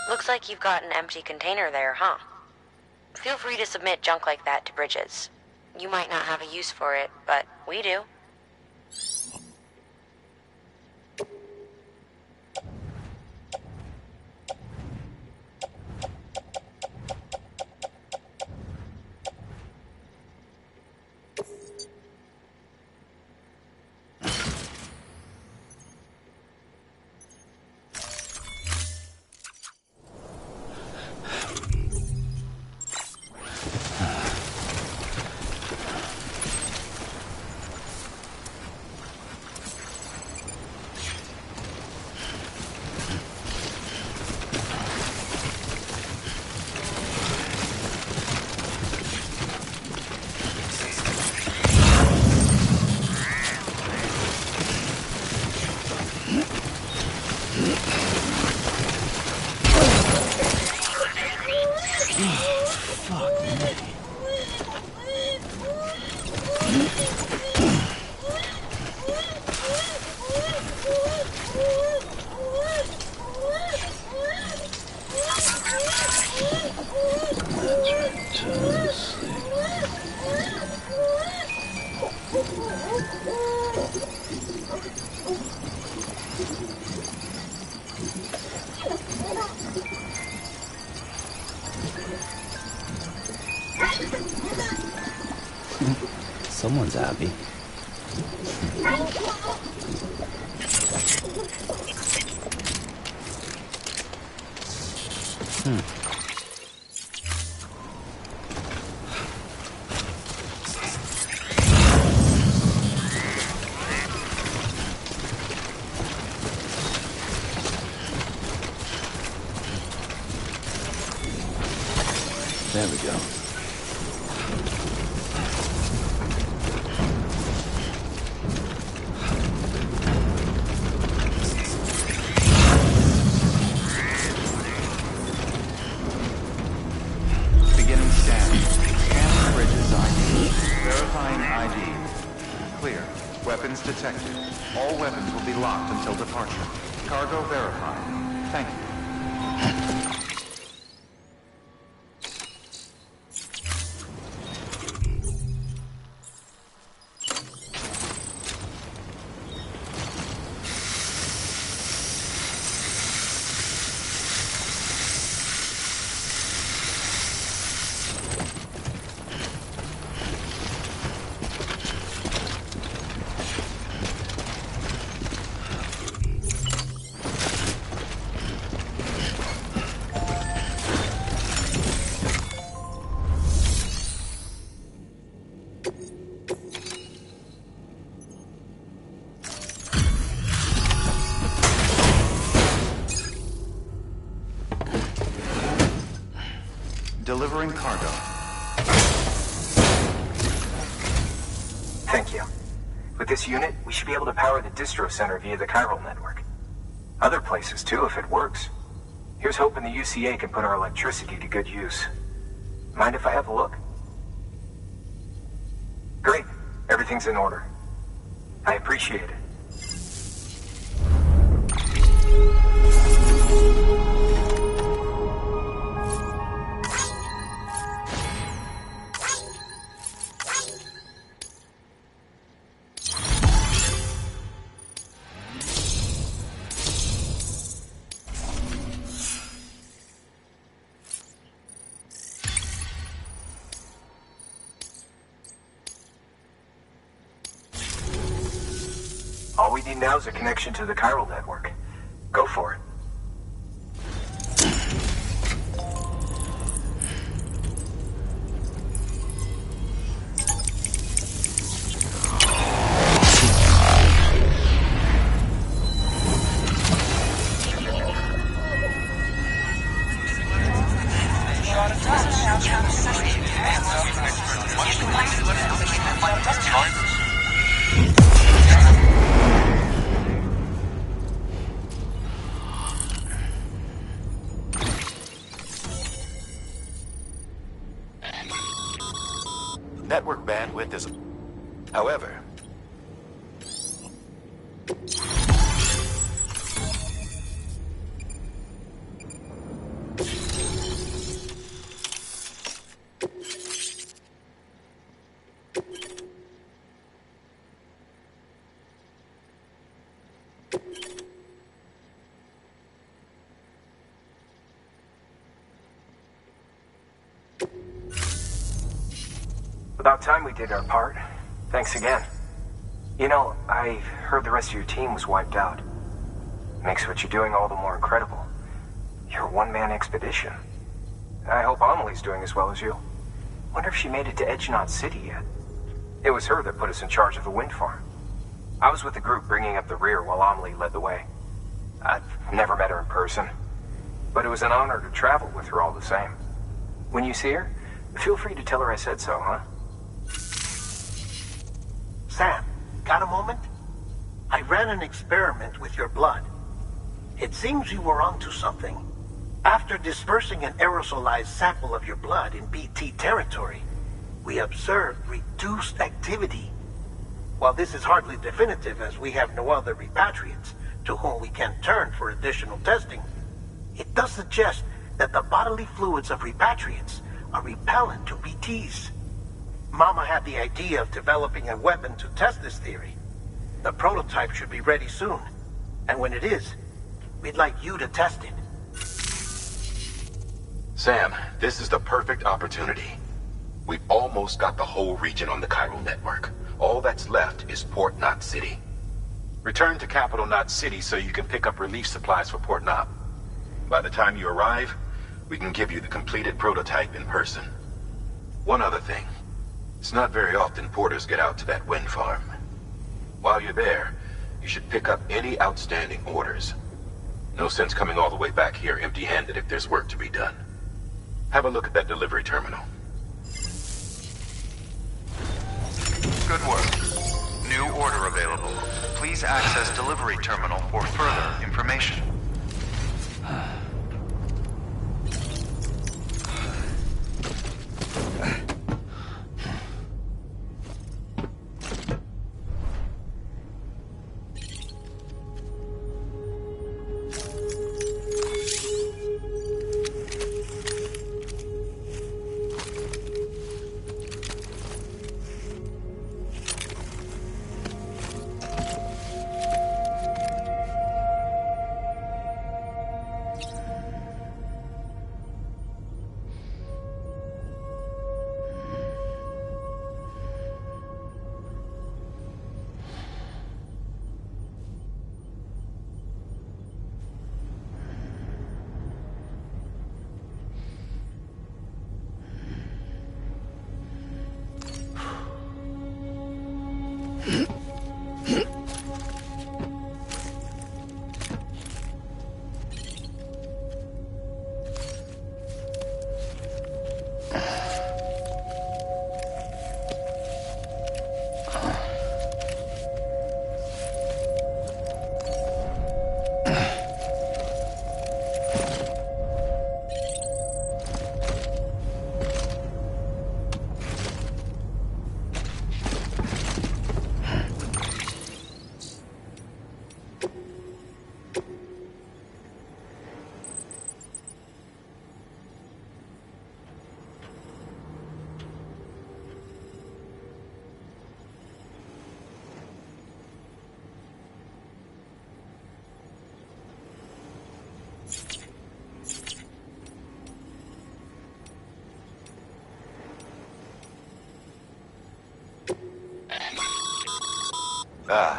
Looks like you've got an empty container there, huh? Feel free to submit junk like that to Bridges. You might not have a use for it, but we do. Someone's happy. There we go. Beginning scan. Scan Bridges ID. Verifying ID. Clear. Weapons detected. All weapons will be locked until departure. Cargo verified. Thank you. Delivering cargo. Thank you. With this unit, we should be able to power the distro center via the chiral network. Other places too, if it works. Here's hoping the UCA can put our electricity to good use. Mind if I have a look? Great. Everything's in order. I appreciate it. All we need now is a connection to the chiral network. Go for it. Network bandwidth is... However... About time we did our part. Thanks again. You know, I heard the rest of your team was wiped out. Makes what you're doing all the more incredible. You're a one-man expedition. I hope Amelie's doing as well as you. Wonder if she made it to Edgenot City yet. It was her that put us in charge of the wind farm. I was with the group bringing up the rear while Amelie led the way. I've never met her in person, but it was an honor to travel with her all the same. When you see her, feel free to tell her I said so, huh? Sam, got a moment? I ran an experiment with your blood. It seems you were onto something. After dispersing an aerosolized sample of your blood in BT territory, we observed reduced activity. While this is hardly definitive as we have no other repatriates to whom we can turn for additional testing, it does suggest that the bodily fluids of repatriates are repellent to BTs. Mama had the idea of developing a weapon to test this theory. The prototype should be ready soon, and when it is, we'd like you to test it. Sam, this is the perfect opportunity. We've almost got the whole region on the chiral network. All that's left is Port Knot City. Return to Capital Knot City so you can pick up relief supplies for Port Knot. By the time you arrive, we can give you the completed prototype in person. One other thing. It's not very often porters get out to that wind farm. While you're there, you should pick up any outstanding orders. No sense coming all the way back here empty-handed if there's work to be done. Have a look at that delivery terminal. Good work. New order available. Please access delivery terminal for further information.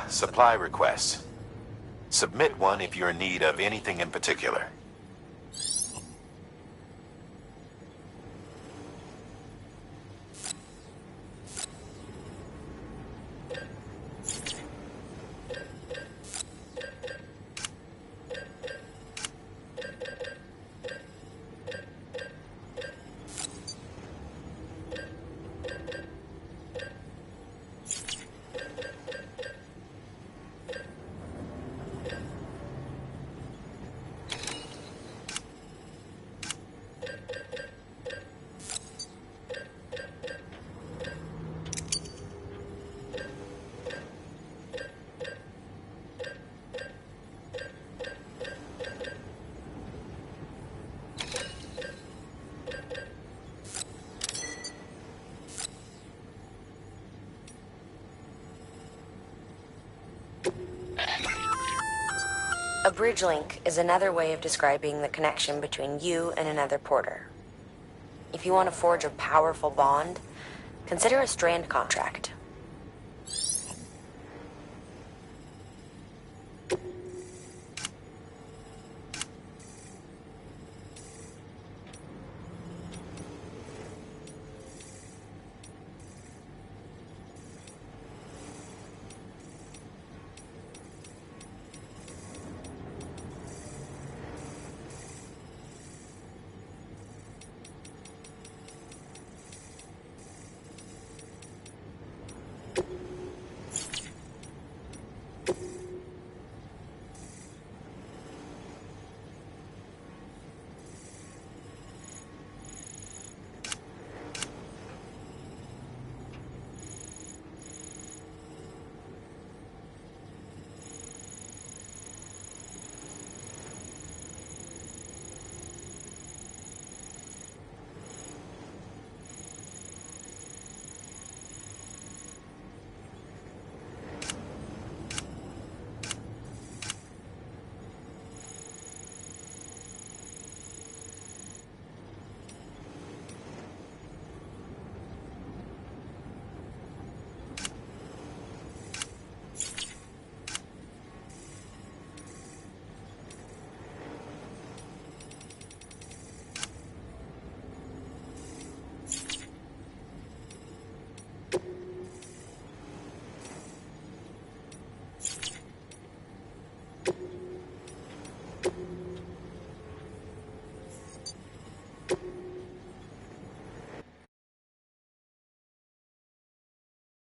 Supply requests. Submit one if you're in need of anything in particular. A bridge link is another way of describing the connection between you and another porter. If you want to forge a powerful bond, consider a strand contract.